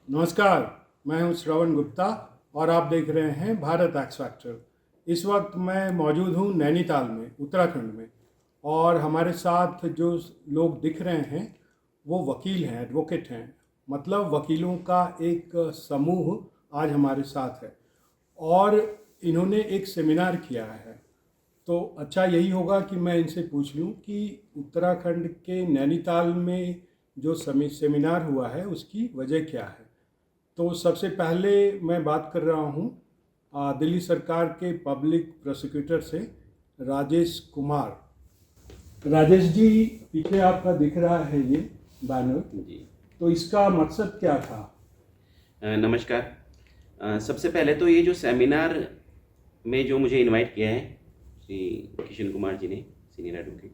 नमस्कार, मैं हूं श्रवण गुप्ता और आप देख रहे हैं भारत एक्स फैक्टर। इस वक्त मैं मौजूद हूं नैनीताल में, उत्तराखंड में। और हमारे साथ जो लोग दिख रहे हैं वो वकील हैं, एडवोकेट हैं। मतलब वकीलों का एक समूह आज हमारे साथ है और इन्होंने एक सेमिनार किया है। तो अच्छा यही होगा कि मैं इनसे पूछ लूं कि उत्तराखंड के नैनीताल में जो सेमिनार हुआ है उसकी वजह क्या है। तो सबसे पहले मैं बात कर रहा हूँ दिल्ली सरकार के पब्लिक प्रोसिक्यूटर से, राजेश कुमार। राजेश जी, पीछे आपका दिख रहा है ये बैनर, जी तो इसका मकसद क्या था? नमस्कार। सबसे पहले तो ये जो सेमिनार में जो मुझे इनवाइट किया है श्री किशन कुमार जी ने, सीनियर एडवोकेट,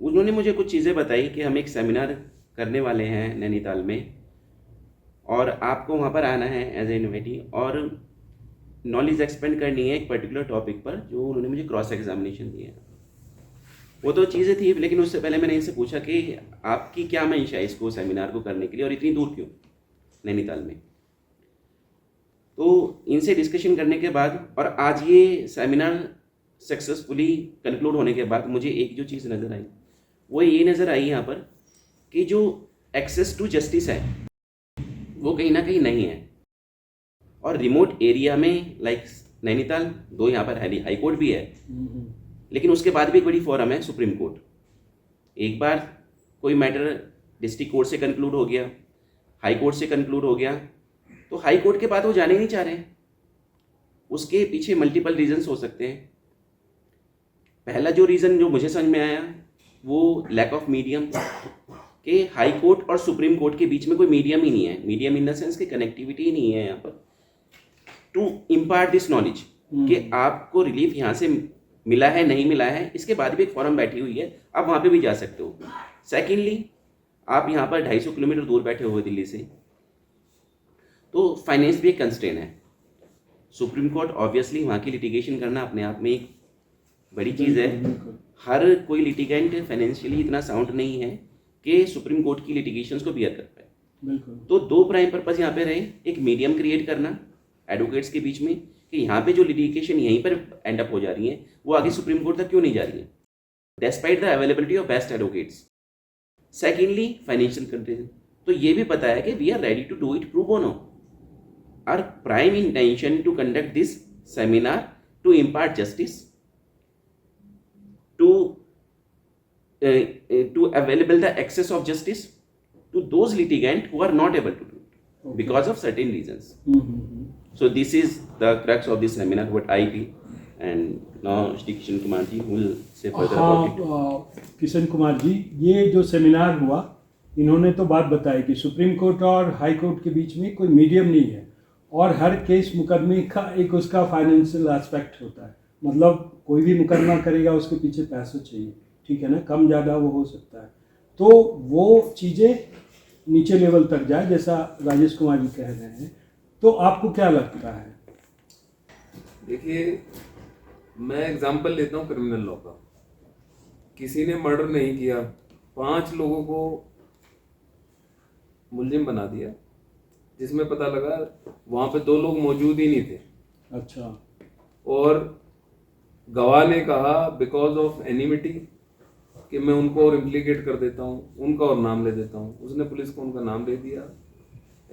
उन्होंने मुझे कुछ चीज़ें बताई कि हम एक सेमिनार करने वाले हैं नैनीताल में और आपको वहाँ पर आना है एज ए इन्वाइटी और नॉलेज एक्सपेंड करनी है एक पर्टिकुलर टॉपिक पर, जो उन्होंने मुझे क्रॉस एग्जामिनेशन दिया है। वो तो चीज़ें थी, लेकिन उससे पहले मैंने इनसे पूछा कि आपकी क्या मंशा है इसको सेमिनार को करने के लिए और इतनी दूर क्यों नैनीताल में। तो इनसे डिस्कशन करने के बाद और आज ये सेमिनार सक्सेसफुली कंक्लूड होने के बाद मुझे एक जो चीज़ नज़र आई वो ये नज़र आई यहाँ पर कि जो एक्सेस टू जस्टिस है वो कहीं ना कहीं नहीं है। और रिमोट एरिया में लाइक नैनीताल, दो यहाँ पर हाई कोर्ट भी है, लेकिन उसके बाद भी एक बड़ी फोरम है सुप्रीम कोर्ट। एक बार कोई मैटर डिस्ट्रिक्ट कोर्ट से कंक्लूड हो गया, हाई कोर्ट से कंक्लूड हो गया, तो हाई कोर्ट के बाद वो जाने नहीं चाह रहे हैं। उसके पीछे मल्टीपल रीजंस हो सकते हैं। पहला जो रीज़न जो मुझे समझ में आया वो लैक ऑफ मीडियम, कि हाई कोर्ट और सुप्रीम कोर्ट के बीच में कोई मीडियम ही नहीं है। मीडियम इन द सेंस कि कनेक्टिविटी ही नहीं है यहाँ पर टू इम्पार्ट दिस नॉलेज कि आपको रिलीफ यहाँ से मिला है नहीं मिला है। इसके बाद भी एक फॉरम बैठी हुई है, आप वहाँ पे भी जा सकते हो। सेकेंडली, आप यहाँ पर 250 किलोमीटर दूर बैठे हुए दिल्ली से, तो फाइनेंस भी एक कंस्ट्रेन है। सुप्रीम कोर्ट ऑब्वियसली वहाँ की लिटिगेशन करना अपने आप में एक बड़ी चीज़ है। हर कोई लिटिगेंट फाइनेंशियली इतना साउंड नहीं है कि सुप्रीम कोर्ट की लिटिगेशंस को बियर कर पाए। तो दो प्राइम पर्पस यहाँ पे रहे, एक मीडियम क्रिएट करना एडवोकेट्स के बीच में कि यहाँ पे जो लिटिगेशन यहीं पर एंड अप हो जा रही है वो आगे सुप्रीम कोर्ट तक क्यों नहीं जा रही है, despite the availability of best advocates. Secondly, financial countries. तो ये भी पता है कि we are ready to do it pro bono. Our prime intention to conduct this seminar to impart justice to available the access of justice to those litigants who are not able to do it because of certain reasons. So this is the crux of this seminar, what I feel. And now Shri Kishan Kumar ji will say further about it. Kishan Kumar ji, ये जो seminar हुआ, इन्होंने तो बात बताई कि supreme court और high court के बीच में कोई मीडियम नहीं है और हर केस मुकदमे का एक उसका फाइनेंशियल एस्पेक्ट होता है। मतलब कोई भी मुकदमा करेगा उसके पीछे पैसा चाहिए, ठीक है ना, कम ज़्यादा वो हो सकता है। तो वो चीज़ें नीचे लेवल तक जाए, जैसा राजेश कुमार जी कह रहे हैं। तो आपको क्या लगता है? देखिए, मैं एग्जांपल लेता हूँ क्रिमिनल लॉ का। किसी ने मर्डर नहीं किया, 5 लोगों को मुलजिम बना दिया, जिसमें पता लगा वहाँ पे 2 लोग मौजूद ही नहीं थे। अच्छा। और गवाह ने कहा बिकॉज ऑफ एनिमिटी कि मैं उनको और इम्प्लीकेट कर देता हूँ, उनका और नाम ले देता हूँ। उसने पुलिस को उनका नाम दे दिया,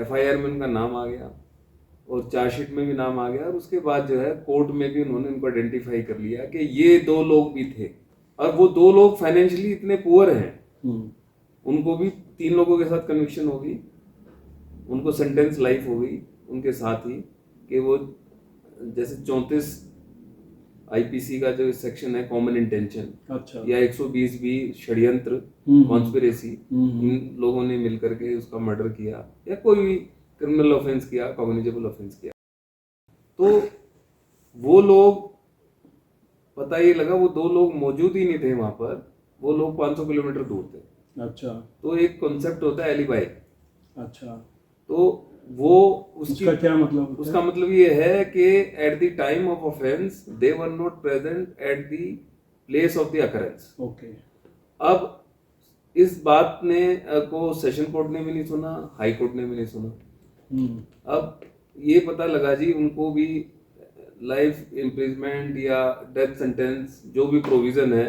FIR में उनका नाम आ गया और चार्जशीट में भी नाम आ गया। और उसके बाद जो है कोर्ट में भी उन्होंने उनको आइडेंटिफाई कर लिया कि ये 2 लोग भी थे। और वो 2 लोग फाइनेंशियली इतने पुअर हैं, उनको भी 3 लोगों के साथ कन्विक्शन हो गई, उनको सेंटेंस लाइफ हो गई उनके साथ ही, कि वो जैसे 34 IPC का जो सेक्शन है कॉमन इंटेंशन, अच्छा, या 120 भी षड्यंत्र, कॉन्स्पिरेसी, इन लोगों ने मिलकर के उसका मर्डर किया या कोई भी क्रिमिनल ऑफेंस किया, कॉग्निजेबल ऑफेंस किया। तो वो लोग, पता ये लगा वो 2 लोग मौजूद ही नहीं थे वहां पर, वो लोग 500 किलोमीटर दूर थे। अच्छा। तो एक कॉन्सेप्ट होता है एलिबाई। अच्छा। तो वो उसका क्या मतलब होता है? उसका मतलब ये है कि at the time of offence they were not present at the place of the occurrence. Okay. अब इस बात ने को सेशन कोर्ट ने भी नहीं सुना, हाई कोर्ट ने भी नहीं सुना। अब ये पता लगा जी उनको भी लाइफ इम्प्रिजमेंट या डेथ सेंटेंस जो भी प्रोविजन है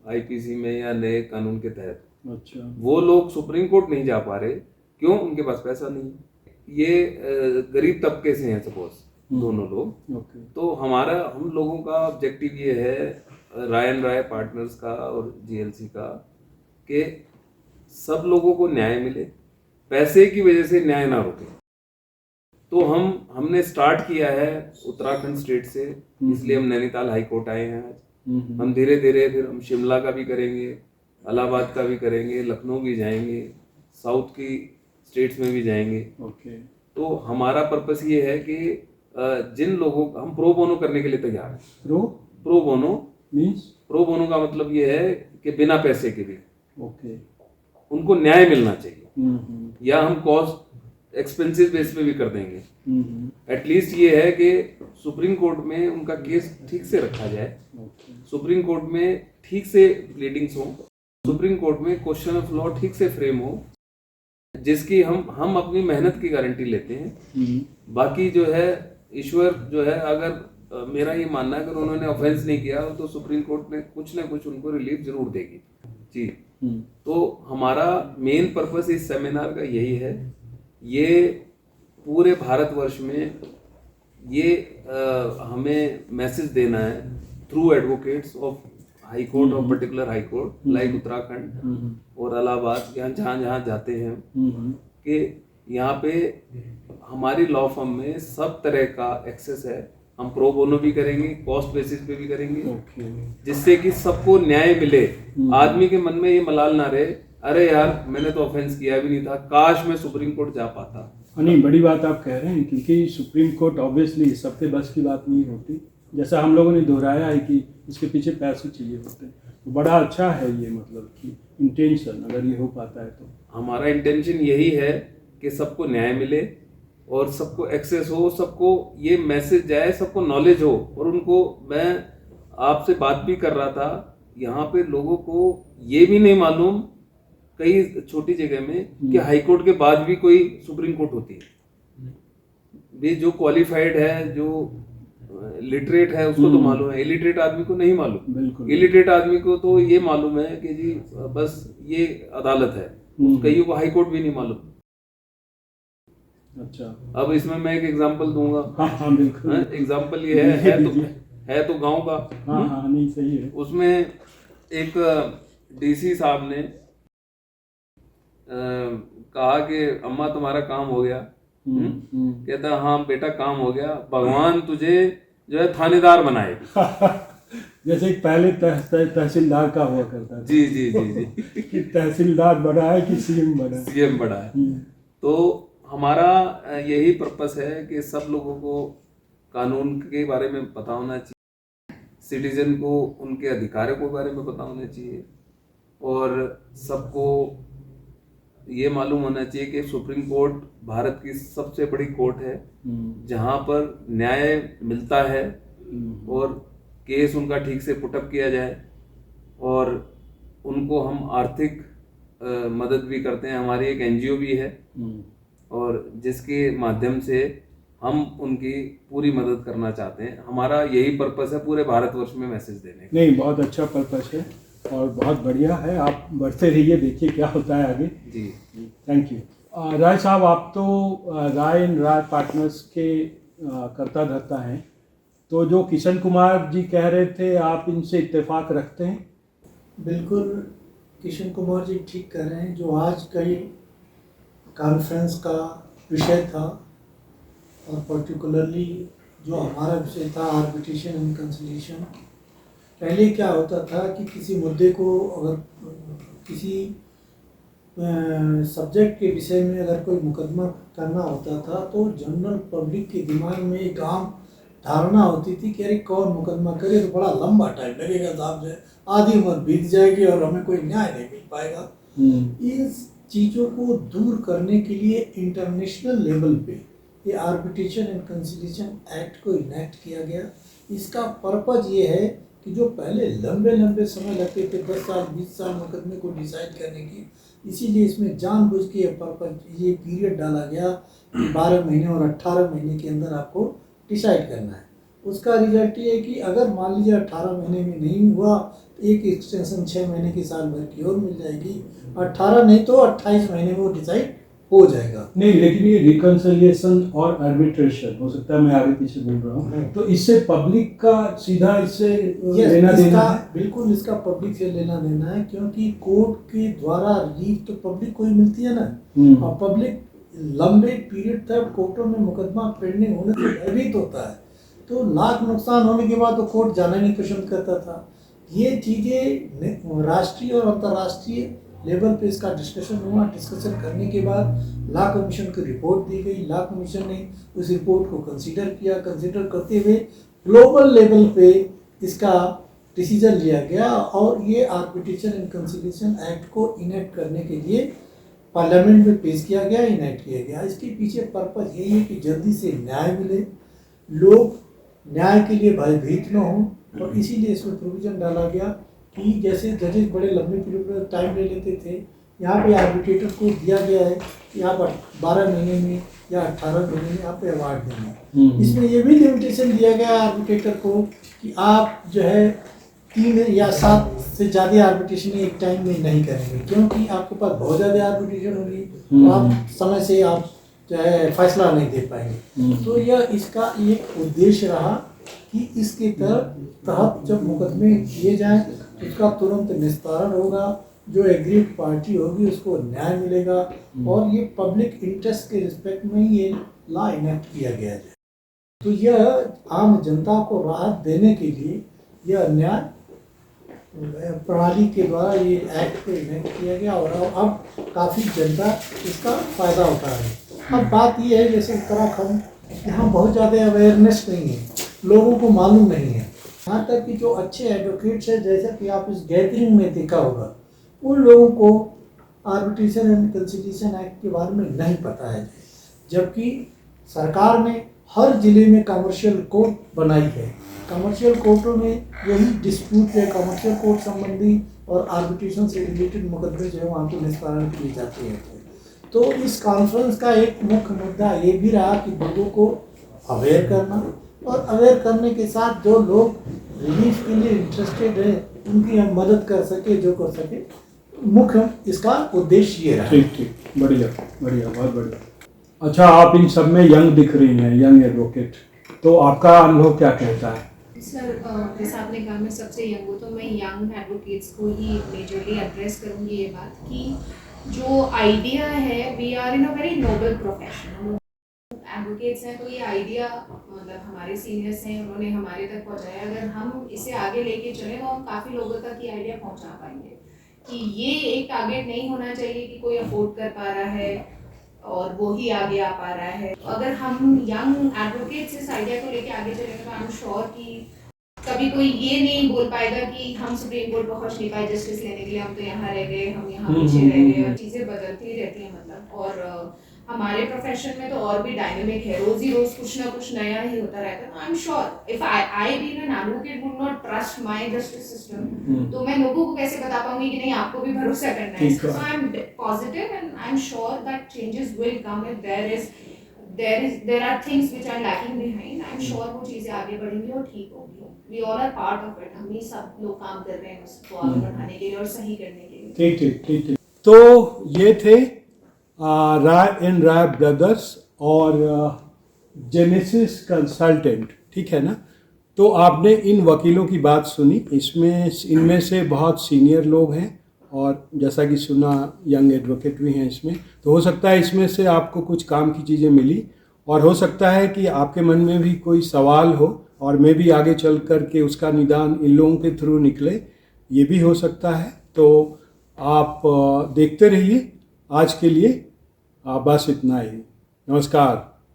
आईपीसी में या नए कानून के तहत, अच्छा, वो लोग सुप्रीम कोर्ट नहीं जा पा रहे। क्यों? उनके पास पैसा नहीं है। ये गरीब तबके से हैं सपोज दोनों लोग। ओके, तो हम लोगों का ऑब्जेक्टिव ये है राय एंड राय पार्टनर्स का और जीएलसी का कि सब लोगों को न्याय मिले, पैसे की वजह से न्याय ना रुके। तो हमने स्टार्ट किया है उत्तराखंड स्टेट से, इसलिए हम नैनीताल हाई कोर्ट आए हैं आज। हम धीरे धीरे फिर हम शिमला का भी करेंगे, इलाहाबाद का भी करेंगे, लखनऊ भी जाएंगे, साउथ की स्टेट्स में भी जाएंगे। ओके, तो हमारा पर्पस ये है कि जिन लोगों हम प्रो बोनो करने के लिए तैयार हैं। Pro bono means? Pro bono का मतलब ये है कि बिना पैसे के भी ओके, उनको न्याय मिलना चाहिए, या हम कॉस्ट एक्सपेंसिव बेस पे भी कर देंगे। एटलीस्ट ये है कि सुप्रीम कोर्ट में उनका केस ठीक से रखा जाए, सुप्रीम कोर्ट में ठीक से प्लीडिंग्स हो, सुप्रीम कोर्ट में क्वेश्चन ऑफ लॉ ठीक से फ्रेम हो, जिसकी हम अपनी मेहनत की गारंटी लेते हैं। बाकी जो है ईश्वर जो है, अगर मेरा ये मानना है अगर उन्होंने ऑफेंस नहीं किया तो सुप्रीम कोर्ट ने कुछ ना कुछ उनको रिलीफ जरूर देगी जी। तो हमारा मेन पर्पस इस सेमिनार का यही है, ये पूरे भारतवर्ष में ये हमें मैसेज देना है through advocates of high court और particular high court like Uttarakhand और इलाहाबाद, यहाँ जहाँ जहाँ जाते हैं कि यहाँ पे हमारी लॉ फर्म में सब तरह का एक्सेस है। हम प्रो बोनो भी करेंगे, कॉस्ट बेसिस पे भी करेंगे, जिससे कि सबको न्याय मिले। आदमी के मन में ये मलाल ना रहे, अरे यार मैंने तो ऑफेंस किया भी नहीं था, काश मैं सुप्रीम कोर्ट जा पाता। नहीं, बड़ी बात आप कह रहे हैं, क्योंकि सुप्रीम कोर्ट ऑब्वियसली सबके बस की बात नहीं होती। जैसा हम लोगों ने दोहराया है कि इसके पीछे पैसे चाहिए होते हैं, तो बड़ा अच्छा है ये, मतलब कि इंटेंशन अगर ये हो पाता है तो। हमारा इंटेंशन यही है कि सबको न्याय मिले और सबको एक्सेस हो, सबको ये मैसेज जाए, सबको नॉलेज हो। और उनको, मैं आपसे बात भी कर रहा था, यहाँ पे लोगों को ये भी नहीं मालूम कई छोटी जगह में कि हाई कोर्ट के बाद भी कोई सुप्रीम कोर्ट होती है। भी जो क्वालिफाइड है, जो लिटरेट है उसको तो मालूम है, इलिटरेट आदमी को नहीं मालूम। इलिटरेट आदमी को तो ये मालूम है कि जी बस ये अदालत है, कईयों को हाई कोर्ट भी नहीं मालूम। अच्छा, अब इसमें मैं एक एग्जांपल दूंगा। हाँ बिल्कुल। एग्जांपल ये है तो गांव का। हाँ, नहीं सही है। उसमें एक डीसी साहब ने कहा कि अम्मा तुम्हारा काम हो गया। कहता हाँ बेटा काम हो गया, भगवान तुझे जो है थानेदार बनाए। जैसे पहले तहसीलदार का हुआ करता था। जी जी जी जी कि तहसीलदार बना है कि सीएम बना है। सीएम बना है। तो हमारा यही पर्पस है कि सब लोगों को कानून के बारे में पता होना चाहिए, सिटीजन को उनके अधिकारों के बारे में पता होना चाहिए, और सबको ये मालूम होना चाहिए कि सुप्रीम कोर्ट भारत की सबसे बड़ी कोर्ट है, जहाँ पर न्याय मिलता है और केस उनका ठीक से पुटअप किया जाए, और उनको हम आर्थिक मदद भी करते हैं। हमारी एक एनजीओ भी है, और जिसके माध्यम से हम उनकी पूरी मदद करना चाहते हैं। हमारा यही पर्पस है पूरे भारतवर्ष में मैसेज देने का। नहीं, बहुत अच्छा पर्पस है और बहुत बढ़िया है। आप बढ़ते रहिए, देखिए क्या होता है आगे। जी, थैंक यू। राय साहब, आप तो राय एंड राय पार्टनर्स के कर्ता धर्ता हैं, तो जो किशन कुमार जी कह रहे थे, आप इनसे इत्तेफाक रखते हैं? बिल्कुल, किशन कुमार जी ठीक कह रहे हैं। जो आज कई कॉन्फ्रेंस का विषय था, और पर्टिकुलरली जो हमारा विषय था आर्बिट्रेशन एंड कंसिलिएशन। पहले क्या होता था कि किसी मुद्दे को, अगर किसी सब्जेक्ट के विषय में अगर कोई मुकदमा करना होता था, तो जनरल पब्लिक के दिमाग में एक आम धारणा होती थी कि अरे कौन मुकदमा करे, तो बड़ा लंबा टाइम लगेगा साहब, से आधी उम्र बीत जाएगी और हमें कोई न्याय नहीं मिल पाएगा। इस चीज़ों को दूर करने के लिए इंटरनेशनल लेवल पे ये आर्बिट्रेशन एंड कंसिलिएशन एक्ट को इनेक्ट किया गया। इसका पर्पज ये है कि जो पहले लंबे लंबे समय लगते थे 10 साल 20 साल मुकदमे को डिसाइड करने की, इसीलिए इसमें जानबूझ के ये पीरियड डाला गया कि 12 महीने और 18 महीने के अंदर आपको डिसाइड करना है। उसका रिजल्ट ये है कि अगर मान लीजिए 18 महीने में नहीं हुआ तो एक एक्सटेंशन 6 महीने की साल भर की और मिल जाएगी, 18 नहीं तो 28 महीने में वो डिसाइड हो जाएगा। नहीं, लेकिन ये रिकंसिलिएशन और आर्बिट्रेशन हो सकता है, मैं आगे पीछे बोल रहा हूँ, तो इससे पब्लिक का सीधा इससे लेना देना है? बिल्कुल इसका पब्लिक से लेना देना है, क्योंकि कोर्ट के द्वारा रिलीफ तो पब्लिक को ही मिलती है ना, और पब्लिक लंबे पीरियड तक कोर्टों में मुकदमा पेंडिंग होने से भयभीत होता है, तो लाख नुकसान होने के बाद तो कोर्ट जाना नहीं पसंद करता था। ये चीज़ें राष्ट्रीय और अंतर्राष्ट्रीय लेवल पे इसका डिस्कशन हुआ। डिस्कशन करने के बाद लॉ कमीशन को रिपोर्ट दी गई। लॉ कमीशन ने उस रिपोर्ट को कंसीडर किया। कंसीडर करते हुए ग्लोबल लेवल पे इसका डिसीजन लिया गया और ये आर्बिट्रेशन एंड कंसिलिएशन एक्ट को इनेक्ट करने के लिए पार्लियामेंट में पेश किया गया, इनेक्ट किया गया। इसके पीछे पर्पज यही है कि जल्दी से न्याय मिले, लोग न्याय के लिए भयभीत न हों, और इसीलिए इसमें प्रोविजन डाला गया कि जैसे जजेस बड़े लंबे पीरियड पर टाइम ले लेते थे, यहाँ पे आर्बिट्रेटर को दिया गया है कि आप 12 महीने में या 18 महीने में आप अवार्ड देंगे। इसमें ये भी लिमिटेशन दिया गया आर्बिट्रेटर को कि आप जो है 3 या 7 से ज़्यादा आर्बिट्रेशन एक टाइम में नहीं करेंगे, क्योंकि आपके पास बहुत ज़्यादा आर्बिट्रेशन होगी तो आप समय से आप जो है फैसला नहीं दे पाएंगे। तो यह इसका एक उद्देश्य रहा कि इसके तहत जब मुकदमे किए जाएं उसका तुरंत निस्तारण होगा, जो एग्रीड पार्टी होगी उसको न्याय मिलेगा, और ये पब्लिक इंटरेस्ट के रिस्पेक्ट में ही ये लॉ इनेक्ट किया गया है। तो यह आम जनता को राहत देने के लिए यह न्याय प्रणाली के द्वारा ये एक्ट को इनेक्ट किया गया, और अब काफ़ी जनता इसका फ़ायदा उठा रही है। अब बात ये है, जैसे उत्तराखंड, यहाँ बहुत ज़्यादा अवेयरनेस नहीं है, लोगों को मालूम नहीं है। यहाँ तक कि जो अच्छे एडवोकेट्स हैं, जैसा कि आप इस गैदरिंग में देखा होगा, उन लोगों को आर्बिट्रेशन एंड कंसिलिएशन एक्ट के बारे में नहीं पता है, जबकि सरकार ने हर जिले में कमर्शियल कोर्ट बनाई है। कमर्शियल कोर्टों में यही डिस्प्यूट है, कमर्शियल कोर्ट संबंधी और आर्बिट्रेशन से रिलेटेड मुकदमे जो है वहाँ पे निस्तारण किए जाते हैं। तो इस कॉन्फ्रेंस का एक मुख्य मुद्दा ये भी रहा कि लोगों को अवेयर करना, और अवेयर करने के साथ जो लोग रिलीफ के लिए इंटरेस्टेड हैं उनकी हम मदद कर सके, जो कर सके। मुख्य इसका उद्देश्य ये रहा। ठीक, बढ़िया, बहुत बढ़िया। अच्छा, आप इन सब में यंग दिख रही हैं, यंग एडवोकेट, तो आपका अनुभव क्या कहता है? सर, जैसा आपने कहा मैं सबसे यंग हूँ, तो मैं यंग एडवोकेट्स को ही मेजरली एड्रेस करूँगी ये बात कि जो आइडिया है, we are in a very noble profession, advocates हैं, तो ये आइडिया मतलब हमारे सीनियर्स हैं, उन्होंने हमारे तक पहुँचाया। अगर हम इसे आगे लेके चलें तो हम काफ़ी लोगों तक ये आइडिया पहुँचा पाएंगे कि ये एक टारगेट नहीं होना चाहिए कि कोई अफोर्ड कर पा रहा है और वो ही आगे आ पा रहा है। अगर हम यंग एडवोकेट्स इस आइडिया को लेके आगे चलेंगे तो आई एम श्योर कि कभी कोई ये नहीं बोल पाएगा कि हम सुप्रीम कोर्ट पहुंच नहीं पाए जस्टिस लेने के लिए, हम तो यहाँ रह गए, हम यहाँ पीछे रह गए, और चीज़ें बदलती ही रहती हैं मतलब। और हमारे प्रोफेशन में तो और भी डायनेमिक है, रोज ही रोज कुछ ना कुछ नया ही होता रहता है। आई am sure if I being an advocate would not trust my justice system, तो मैं लोगों को कैसे बता पाऊंगी कि नहीं आपको भी भरोसा करना है। So I am positive and I am sure that changes will come if there are things which are lacking behind. I'm sure वो चीज़ें आगे बढ़ेंगी और ठीक होंगी। We all are part of it. हम ही सब लोग काम कर रहे हैं उसको आगे बढ़ाने के लिए और सही करने के लिए। ठीक। तो ये थे राय एंड राय ब्रदर्स और जेनेसिस कंसल्टेंट, ठीक है ना। तो आपने इन वकीलों की बात सुनी, इनमें से बहुत सीनियर लोग हैं और जैसा कि सुना यंग एडवोकेट भी हैं इसमें। तो हो सकता है इसमें से आपको कुछ काम की चीज़ें मिली, और हो सकता है कि आपके मन में भी कोई सवाल हो और मैं भी आगे चल कर के उसका निदान इन लोगों के थ्रू निकले, ये भी हो सकता है। तो आप देखते रहिए। आज के लिए बस इतना ही। नमस्कार।